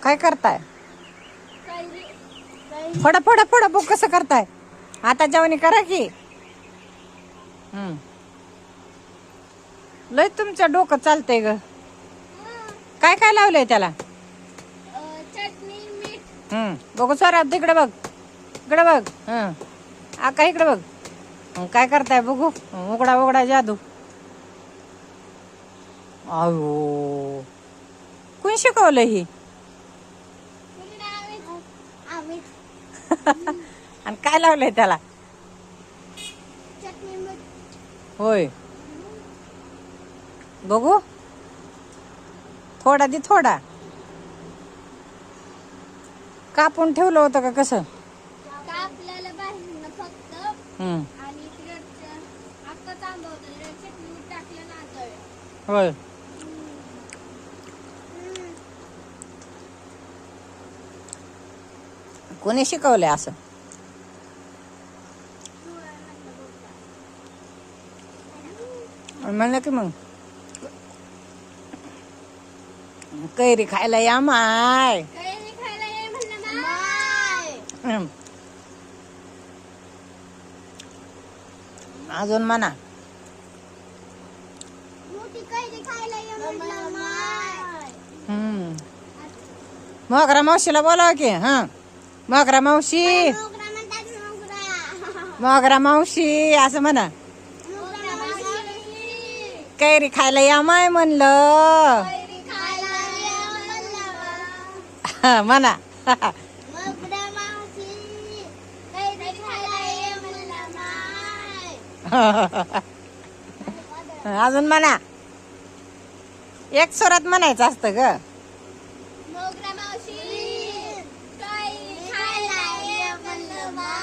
काय करताय? फोडा फोडा फोडा बघ कसं करताय. आता जेवणी करा की. लय तुमचं डोकं चालतंय ग. काय काय लावलंय त्याला? चटणी मीठ. बघू सर तिकडे बघ. इकडे बघ. आका इकडे बघ. काय करताय बघू. उघडा उघडा जादू. अयो कोण शिकवलं ही? आणि काय लावलंय त्याला? चटणी मीठ. होय बघू. थोडा दे थोडा. कापून ठेवलं होतं का कसं? आपल्याला बाहेरनं फक्त आणि तिकडचं अख्खं तांबं होतं. चटणी मीठ टाकलं ना आता. होय कोणी शिकवलंय असं? म्हणलं की मग कैरी खायला या माय. कैरी खायला ये म्हणलं माय. अजून म्हणा. मोठी कैरी खायला ये म्हणलं माय. मोगरा मावशीला बोलाव की. मोगरा मावशी. मोगरा म्हणतात मोगरा. मोगरा मावशी असं म्हणा. मोगरा मावशी. कैरी खायला या माय म्हणलं. कैरी खायला ये म्हणलं. म्हणा. मोगरा मावशी. कैरी खायला ये म्हणलं माय. अजून म्हणा. एक स्वरात म्हणायचं असतं ग. मोगरा मावशी. कैरी खायला ये म्हणलं माय.